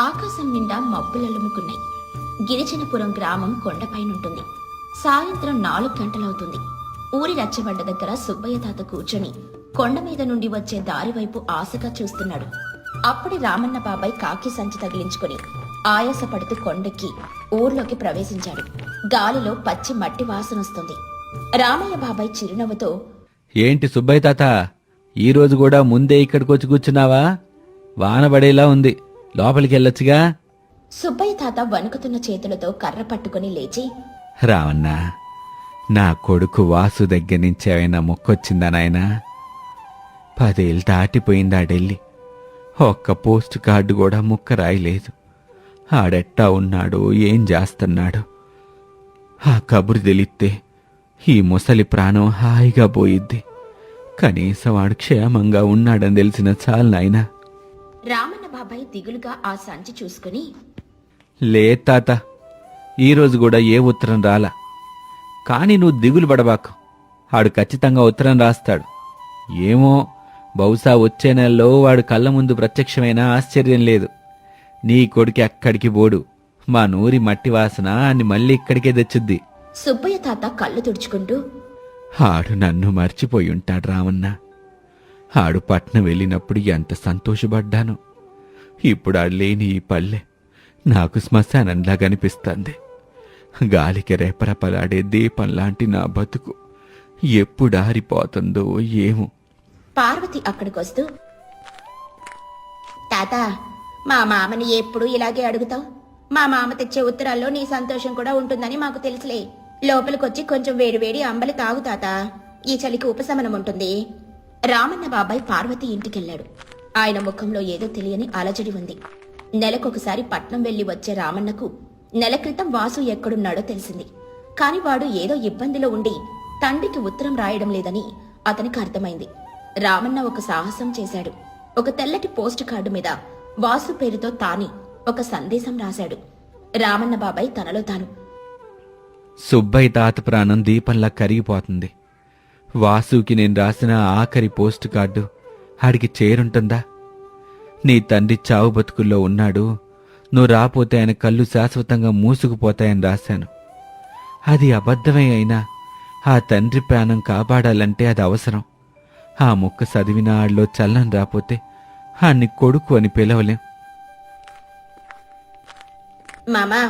ఆకాశం నిండా మబ్బులలుముకున్నాయి. గిరిజనపురం గ్రామం కొండపైనుంటుంది. సాయంత్రం 4 గంటలవుతుంది. ఊరి రచ్చబండ దగ్గర సుబ్బయ్య తాత కూర్చొని కొండ మీద నుండి వచ్చే దారి వైపు ఆశగా చూస్తున్నాడు. అప్పుడే రామన్న బాబాయ్ కాకి సంచి తగిలించుకుని ఆయాసపడుతూ కొండెక్కి ఊర్లోకి ప్రవేశించాడు. గాలిలో పచ్చి మట్టి వాసనొస్తుంది. రామయ్య బాబాయ్ చిరునవ్వుతో, ఏంటి సుబ్బయ్య తాత, ఈరోజు కూడా ముందే ఇక్కడికొచ్చి కూర్చున్నావా? వాన పడేలా ఉంది, లోపలికెళ్ళొచ్చుగా. సుబ్బయ్య తాత వణుకుతున్న చేతులతో కర్ర పట్టుకుని లేచి, రావన్నా, నా కొడుకు వాసు దగ్గర నుంచి ఏమైనా మొక్కొచ్చిందా నాయనా? 10 ఏళ్ళు దాటిపోయిందా ఢిల్లీ. ఒక్క పోస్ట్ కార్డు కూడా ముక్క రాయలేదు. ఆడెట్టా ఉన్నాడో, ఏం చేస్తున్నాడో ఆ కబురు తెలిస్తే ఈ ముసలి ప్రాణం హాయిగా పోయిద్ది. కనీసం వాడు క్షేమంగా ఉన్నాడని తెలిసిన చాలు నాయనా. రామన్న బాబాయ్ దిగులుగా ఆ సంచి చూసుకుని, లే తాత, ఈరోజు కూడా ఏ ఉత్తరం రాలా. కాని నువ్వు దిగులు పడబాకు, ఆడు ఖచ్చితంగా ఉత్తరం రాస్తాడు. ఏమో, బహుశా వచ్చే నెలలో వాడు కళ్ళ ముందు ప్రత్యక్షమైన ఆశ్చర్యం లేదు. నీ కొడుకు అక్కడికి పోడు, మా నూరి మట్టి వాసన అని మళ్ళీ ఇక్కడికే తెచ్చుద్ది. సుబ్బయ్య తాత కళ్ళు తుడుచుకుంటూ, ఆడు నన్ను మర్చిపోయి ఉంటాడు రామన్న. ఆడు పట్నం వెళ్ళినప్పుడు ఎంత సంతోషపడ్డాను. ఇప్పుడు ఆడు లేని ఈ పల్లె నాకు శ్మశానంలా కనిపిస్తుంది. గాలికి రేపరపలాడే దీపం లాంటి నా బతుకు ఎప్పుడు ఆరిపోతుందో ఏమో. పార్వతి అక్కడికొస్తూ, తాత, మా మామని ఎప్పుడు ఇలాగే అడుగుతావు? మా మామ తెచ్చే ఉత్తరాల్లో నీ సంతోషం కూడా ఉంటుందని మాకు తెలుసులే. లోపలికొచ్చి కొంచెం వేడివేడి అంబలి తాగు తాత, ఈ చలికి ఉపశమనం ఉంటుంది. రామన్న బాబాయ్ పార్వతి ఇంటికెళ్లాడు. ఆయన ముఖంలో ఏదో తెలియని అలజడి ఉంది. నెలకొకసారి పట్నం వెళ్లి వచ్చే రామన్నకు నెల క్రితం వాసు ఎక్కడున్నాడో తెలిసింది. కాని వాడు ఏదో ఇబ్బందిలో ఉండి తండ్రికి ఉత్తరం రాయడం లేదని అతనికి అర్థమైంది. రామన్న ఒక సాహసం చేశాడు. ఒక తెల్లటి పోస్ట్ కార్డు మీద వాసు పేరుతో తాని ఒక సందేశం రాశాడు. రామన్న బాబాయ్ తనలో తాను, సుబ్బయ్య తాత ప్రాణం దీపంలా కరిగిపోతుంది. వాసుకి నేను రాసిన ఆఖరి పోస్ట్ కార్డు ఆడికి చేరుంటుందా? నీ తండ్రి చావు బతుకుల్లో ఉన్నాడు, నువ్వు రాపోతే ఆయన కళ్ళు శాశ్వతంగా మూసుకుపోతాయని రాశాను. అది అబద్ధమే అయినా ఆ తండ్రి ప్రాణం కాపాడాలంటే అది అవసరం. ఆ ముక్క చదివిన ఆడిలో చల్లని రాపోతే ఆన్ని కొడుకు అని పిలవలేం. మామా,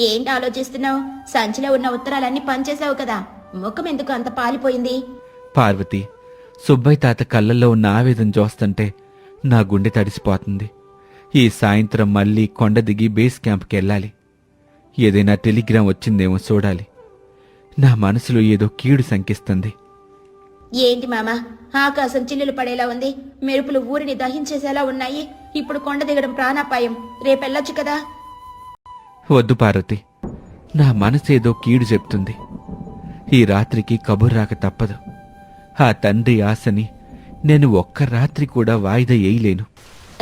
ఏంటి ఆలోచిస్తున్నావు? సంచిలో ఉన్న ఉత్తరాలన్నీ పనిచేసావు కదా, ముఖం ఎందుకు అంత పాలిపోయింది? పార్వతి, సుబ్బయ్య తాత కళ్ళల్లో ఉన్న ఆవేదన చూస్తుంటే నా గుండె తడిసిపోతుంది. ఈ సాయంత్రం మళ్ళీ కొండ దిగి బేస్ క్యాంప్కి వెళ్ళాలి. ఏదైనా టెలిగ్రామ్ వచ్చిందేమో చూడాలి. నా మనసులో ఏదో కీడు శంకిస్తుంది. ఏంటి మామా, ఆకాశం చిల్లులు పడేలా ఉంది, మెరుపులు ఊరిని దహించేసేలా ఉన్నాయి. ఇప్పుడు కొండ దిగడం ప్రాణాపాయం. రేపెళ్ళొచ్చు కదా. వద్దు పార్వతి, నా మనసేదో కీడు చెప్తుంది. ఈ రాత్రికి కబురు రాక తప్పదు. ఆ తండ్రి ఆశని నేను ఒక్క రాత్రి కూడా వాయిదా వేయలేను.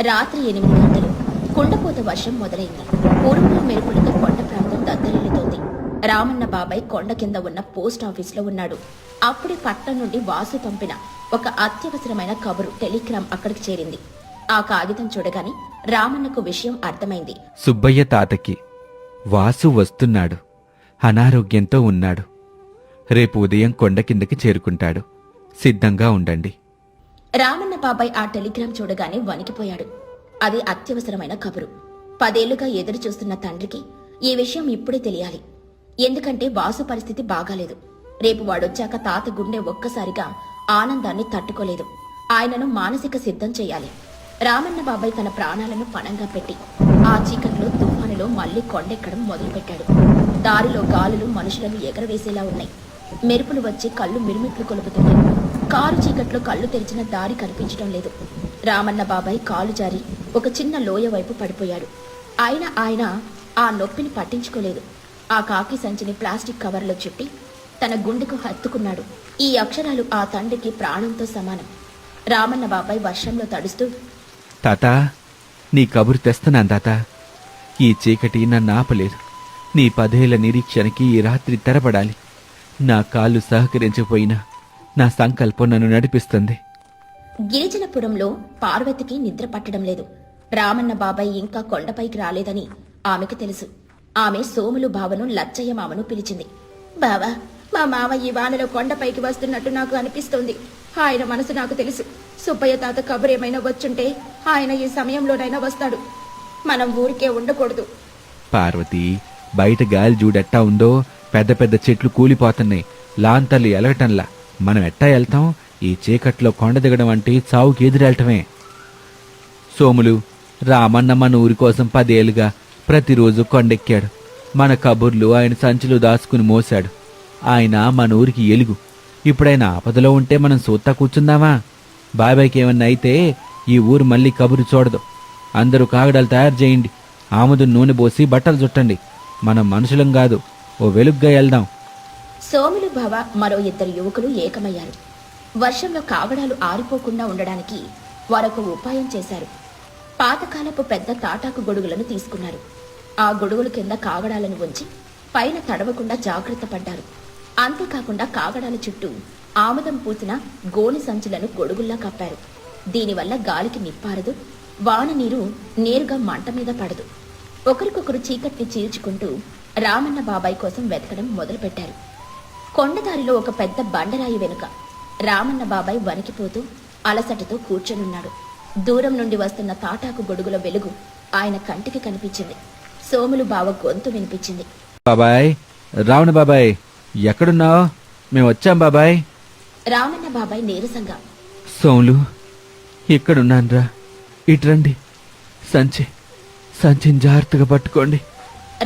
రాత్రి 8 గంటలు. కుండపోత వర్షం మొదలైంది. ఉరుములు మెరుపులతో కొండ ప్రాంతం దద్దరిల్లుతోంది. రామన్న బాబాయ్ కొండ కింద ఉన్న పోస్ట్ ఆఫీస్లో ఉన్నాడు. అప్పుడే పట్నం నుండి వాసు పంపిన ఒక అత్యవసరమైన కబురు టెలిగ్రామ్ అక్కడికి చేరింది. ఆ కాగితం చూడగానే రామన్నకు విషయం అర్థమైంది. సుబ్బయ్య తాతకి వాసు వస్తున్నాడు, అనారోగ్యంతో ఉన్నాడు. రేపు ఉదయం కొండ కిందకి చేరుకుంటాడు, సిద్ధంగా ఉండండి. రామన్న బాబాయ్ ఆ టెలిగ్రామ్ చూడగానే వణికిపోయాడు. అది అత్యవసరమైన కబురు. 10 ఏళ్లుగా ఎదురు చూస్తున్న తండ్రికి ఈ విషయం ఇప్పుడే తెలియాలి. ఎందుకంటే వాసు పరిస్థితి బాగాలేదు. రేపు వాడొచ్చాక తాత గుండె ఒక్కసారిగా ఆనందాన్ని తట్టుకోలేదు. ఆయనను మానసిక సిద్ధం చెయ్యాలి. రామన్న బాబాయ్ తన ప్రాణాలను పణంగా పెట్టి ఆ చీకట్లో తుఫానులో మళ్లీ కొండెక్కడం మొదలుపెట్టాడు. దారిలో గాలులు మనుషులను ఎగరవేసేలా ఉన్నాయి. మెరుపులు వచ్చి కళ్ళు మిరుమిట్లు కొలుపుతున్నాయి. కారు చీకట్లో కళ్ళు తెరిచిన దారి కనిపించడం లేదు. రామన్న బాబాయ్ కాలు జారి ఒక చిన్న లోయ వైపు పడిపోయాడు. ఆయన ఆ నొప్పిని పట్టించుకోలేదు. ఆ కాకి సంచిని ప్లాస్టిక్ కవర్లో చుట్టి తన గుండెకు హత్తుకున్నాడు. ఈ అక్షరాలు ఆ తండ్రికి ప్రాణంతో సమానం. రామన్న బాబాయ్ వర్షంలో తడుస్తూ, తాతా, నీ కబురు తెస్తున్నాను తాత. ఈ చీకటి నన్ను ఆపలేదు. నీ 10 ఏళ్ల నిరీక్షణకి ఈ రాత్రి తెరపడాలి. నా కాళ్ళు సహకరించకపోయినా నా సంకల్పం నన్ను నడిపిస్తుంది. గిరిజనపురంలో పార్వతికి నిద్ర పట్టడం లేదు. రామన్న బాబాయ్ ఇంకా కొండపైకి రాలేదని ఆమెకు తెలుసు. ఆమె సోములు బావను లచ్చయ్య మామను పిలిచింది. బావా, మా మావ ఈ వానలో కొండపైకి వస్తున్నట్టు నాకు అనిపిస్తోంది. ఆయన మనసు నాకు తెలుసు. సుబ్బయ్య తాత కబురేమైనా వచ్చుంటే ఆయన ఈ సమయంలోనైనా వస్తాడు. మనం ఊరికే ఉండకూడదు. పార్వతి, బయట గాలి చూడెట్టా ఉందో, పెద్ద పెద్ద చెట్లు కూలిపోతున్నాయి. లాంతర్లు ఎలగటంలా. మనం ఎట్టా వెళ్తాం? ఈ చీకట్లో కొండ దిగడం అంటే చావుకి ఎదురెళ్ళటమే. సోములు, రామన్న మన ఊరి కోసం 10 ఏళ్లుగా ప్రతిరోజు కొండెక్కాడు. మన కబుర్లు ఆయన సంచిలో దాచుకుని మోశాడు. ఆయన మన ఊరికి ఎలుగు. ఇప్పుడైనా ఆపదలో ఉంటే మనం సూత్తా కూర్చుందామా? బాబాయ్కి ఏమన్నా అయితే ఈ ఊరు మళ్ళీ కబురు చూడదు. అందరూ కాగడాలు తయారు చేయండి. ఆముదు నూనె పోసి బట్టలు చుట్టండి. మనం మనుషులం కాదు, ఓ వెలుగ్గా వెళ్దాం. సోములు బావ మరో 2 యువకులు ఏకమయ్యారు. వర్షంలో కాగడాలు ఆరిపోకుండా ఉండడానికి వారొక ఉపాయం చేశారు. పాతకాలపు పెద్ద తాటాకు గొడుగులను తీసుకున్నారు. ఆ గొడుగుల కింద కాగడాలను ఉంచి పైన తడవకుండా జాగ్రత్త పడ్డారు. అంతేకాకుండా కాగడాల చుట్టూ ఆముదం పూసిన గోని సంచులను గొడుగుల్లా కప్పారు. దీనివల్ల గాలికి నిప్పారదు, వాన నీరు నేరుగా మంట మీద పడదు. ఒకరికొకరు చీకటిని చీల్చుకుంటూ రామన్న బాబాయ్ కోసం వెతకడం మొదలుపెట్టారు. కొండదారిలో ఒక పెద్ద బండరాయి వెనుక రామన్న బాబాయ్ వణికిపోతూ అలసటతో కూర్చొనున్నాడు. దూరం నుండి వస్తున్న తాటాకు గొడుగుల వెలుగు ఆయన కంటికి కనిపించింది. సోములు బావ గొంతు వినిపించింది. బాబాయ్, రావణ బాబాయ్, ఎక్కడున్నావు? మేము వచ్చాం బాబాయ్. రామన్న బాబాయ్ నీరసంగా, సోములు, ఇక్కడున్నాన్రా, ఇట్రండి. సంచిని జాగ్రత్తగా పట్టుకోండి.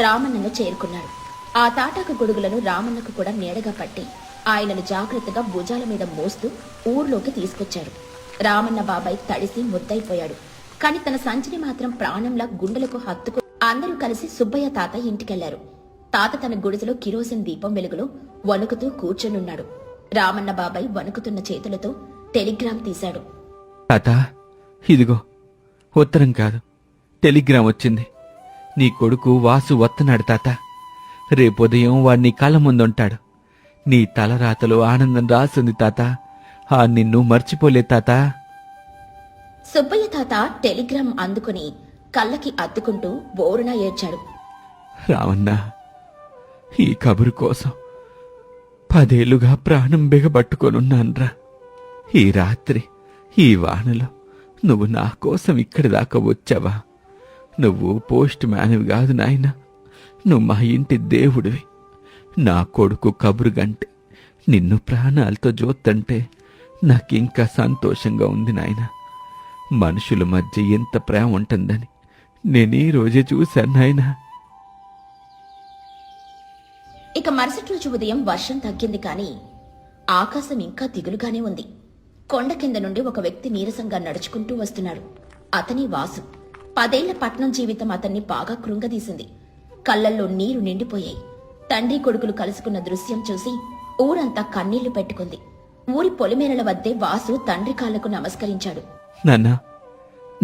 రామన్నను చేరుకున్నాడు. ఆ తాటాకు గొడుగులను రామన్నకు కూడా నీడగా పట్టి ఆయనను జాగ్రత్తగా భుజాల మీద మోస్తూ ఊర్లోకి తీసుకొచ్చారు. రామన్న బాబాయ్ తడిసి ముద్దయిపోయాడు. కాని తన సంచిని మాత్రం ప్రాణంలా గుండెలకు హత్తుకు అందరూ కలిసి సుబ్బయ్య తాత ఇంటికెళ్లారు. తాత తన గుడిసెలో కిరోసిన్ దీపం వెలుగులో వణుకుతూ కూర్చొనున్నాడు. రామన్న బాబాయ్ వణుకుతున్న చేతులతో టెలిగ్రామ్ తీశాడు. తాత, ఇదిగో ఉత్తరం కాదు, టెలిగ్రామ్ వచ్చింది. నీ కొడుకు వాసు వస్తున్నాడు తాత. రేపుదయం వాడిని కళ్ళ ముందుంటాడు. నీ తలరాతలో ఆనందం రాసింది తాత. ఆ నిన్ను మర్చిపోలే తాత. సుబ్బయ్య తాత టెలిగ్రామ్ అందుకుని కళ్ళకి అద్దుకుంటూ బోరున ఏడ్చాడు. రామన్నా, ఈ కబురు కోసం 10 ఏళ్లుగా ప్రాణం బిగబట్టుకొనున్నాన్రా. ఈ రాత్రి ఈ వానలో నువ్వు నా కోసం ఇక్కడి దాకా వచ్చావా? నువ్వు పోస్ట్ మ్యాన్వి కాదు నాయనా, నువ్వు మా ఇంటి దేవుడివి. నా కొడుకు కబురు గంటే నిన్ను ప్రాణాలతో జోత్తంటే నాకింకా సంతోషంగా ఉంది నాయనా. మనుషుల మధ్య ఎంత ప్రేమ ఉంటుందని నేను ఈ రోజే చూశాను నాయనా. ఇక మరుసటి రోజు ఉదయం వర్షం తగ్గింది. కానీ ఆకాశం ఇంకా దిగులుగానే ఉంది. కొండ కింద నుండి ఒక వ్యక్తి నీరసంగా నడుచుకుంటూ వస్తున్నాడు. అతని వాసు. 10 ఏళ్ల పట్నం జీవితం అతన్ని బాగా కృంగదీసింది. కళ్లల్లో నీరు నిండిపోయాయి. తండ్రి కొడుకులు కలుసుకున్న దృశ్యం చూసి ఊరంతా కన్నీళ్లు పెట్టుకుంది. ఊరి పొలిమేరల వద్దే వాసు తండ్రి కాళ్లకు నమస్కరించాడు. నాన్నా,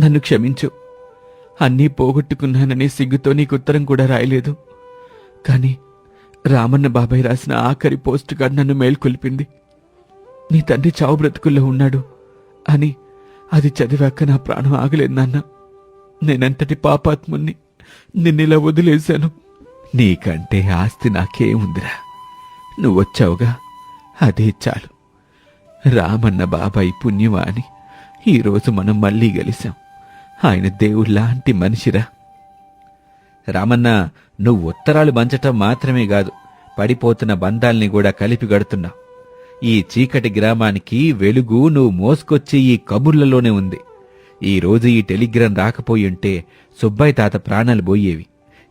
నన్ను క్షమించు. అన్నీ పోగొట్టుకున్నానని సిగ్గుతో నీకు ఉత్తరం కూడా రాయలేదు. కాని రామన్న బాబాయ్ రాసిన ఆఖరి పోస్ట్ కార్డ్ నన్ను మేల్కొల్పింది. నీ తండ్రి చావు బ్రతుకుల్లో ఉన్నాడు అని అది చదివాక నా ప్రాణం ఆగలేదు నాన్న. నేనంతటి పాపాత్ముణ్ణి నిన్నిలా వదిలేశాను. నీకంటే ఆస్తి నాకేముందిరా? నువ్వొచ్చావుగా, అదే చాలు. రామన్న బాబాయ్ పుణ్యమా అని ఈరోజు మనం మళ్ళీ కలిశాం. ఆయన దేవుళ్లాంటి మనిషిరా. రామన్న, నువ్వు ఉత్తరాలు పంచటం మాత్రమే కాదు, పడిపోతున్న బంధాల్ని కూడా కలిపి గడుతున్నావు. ఈ చీకటి గ్రామానికి వెలుగు నువ్వు మోసుకొచ్చి ఈ కబుర్లలోనే ఉంది. ఈ రోజు ఈ టెలిగ్రామ్ రాకపోయుంటే సుబ్బయ్య తాత ప్రాణాలు పోయేవి.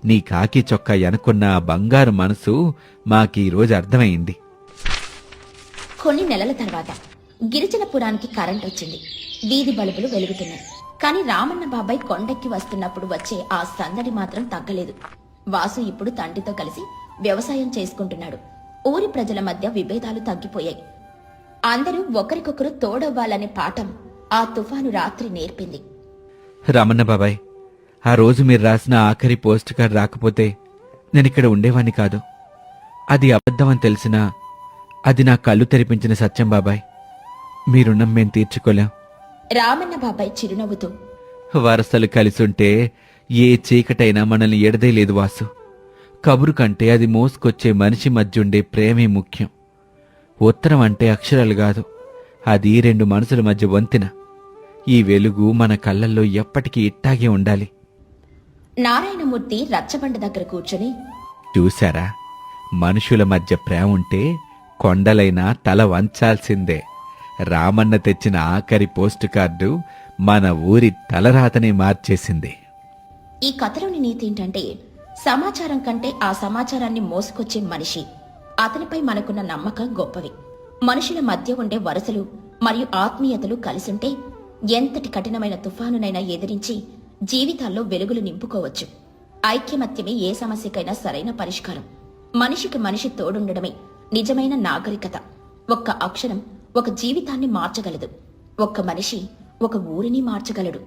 నీ కాకి చొక్కా ఎనుకున్న ఆ బంగారు మనసు మాకీ రోజు అర్థమైంది. కొన్ని నెలల తర్వాత గిరిజనపురానికి కరెంట్ వచ్చింది. వీధి బల్బులు వెలుగుతున్నాయి. కాని రామన్న బాబాయ్ కొండెక్కి వస్తున్నప్పుడు వచ్చే ఆ సందడి మాత్రం తగ్గలేదు. వాసు ఇప్పుడు తండ్రితో కలిసి వ్యవసాయం చేసుకుంటున్నాడు. ఊరి ప్రజల మధ్య విభేదాలు తగ్గిపోయాయి. అందరూ ఒకరికొకరు తోడవ్వాలనే పాఠం ఆ తుఫాను రాత్రి నేర్పింది. రామన్న బాబాయ్, ఆ రోజు మీరు రాసిన ఆఖరి పోస్ట్ కార్డ్ రాకపోతే నేనిక్కడ ఉండేవాణ్ణి కాదు. అది అబద్ధమని తెలిసినా అది నా కళ్ళు తెరిపించిన సత్యం బాబాయ్. మీ రుణం మేం తీర్చుకోలేం. రామన్న బాబాయ్ చిరునవ్వుతూ, వరసలు కలిసుంటే ఏ చీకటైనా మనల్ని ఎడదేలేదు వాసు. కబురు కంటే అది మోసుకొచ్చే మనిషి మధ్య ఉండే ప్రేమే ముఖ్యం. ఉత్తరం అంటే అక్షరాలు కాదు, అది రెండు మనసుల మధ్య వంతెన. ఈ వెలుగు మన కళ్ళల్లో ఎప్పటికీ ఇట్టాగే ఉండాలి. నారాయణమూర్తి రచ్చబండ దగ్గర కూర్చొని, చూశారా, మనుషుల మధ్య ప్రేమ ఉంటే కొండలైనా తల వంచాల్సిందే. రామన్న తెచ్చిన ఆఖరి పోస్టు కార్డు మన ఊరి తలరాతనే మార్చేసింది. ఈ కథలోని నీతి ఏంటంటే, సమాచారం కంటే ఆ సమాచారాన్ని మోసుకొచ్చే మనిషి, అతనిపై మనకున్న నమ్మకం గొప్పవి. మనుషుల మధ్య ఉండే వరుసలు మరియు ఆత్మీయతలు కలిసుంటే ఎంతటి కఠినమైన తుఫానునైనా ఎదిరించి జీవితాల్లో వెలుగులు నింపుకోవచ్చు. ఐక్యమత్యమే ఏ సమస్యకైనా సరైన పరిష్కారం. మనిషికి మనిషి తోడుండడమే నిజమైన నాగరికత. ఒక్క అక్షరం ఒక జీవితాన్ని మార్చగలదు. ఒక్క మనిషి ఒక ఊరిని మార్చగలడు.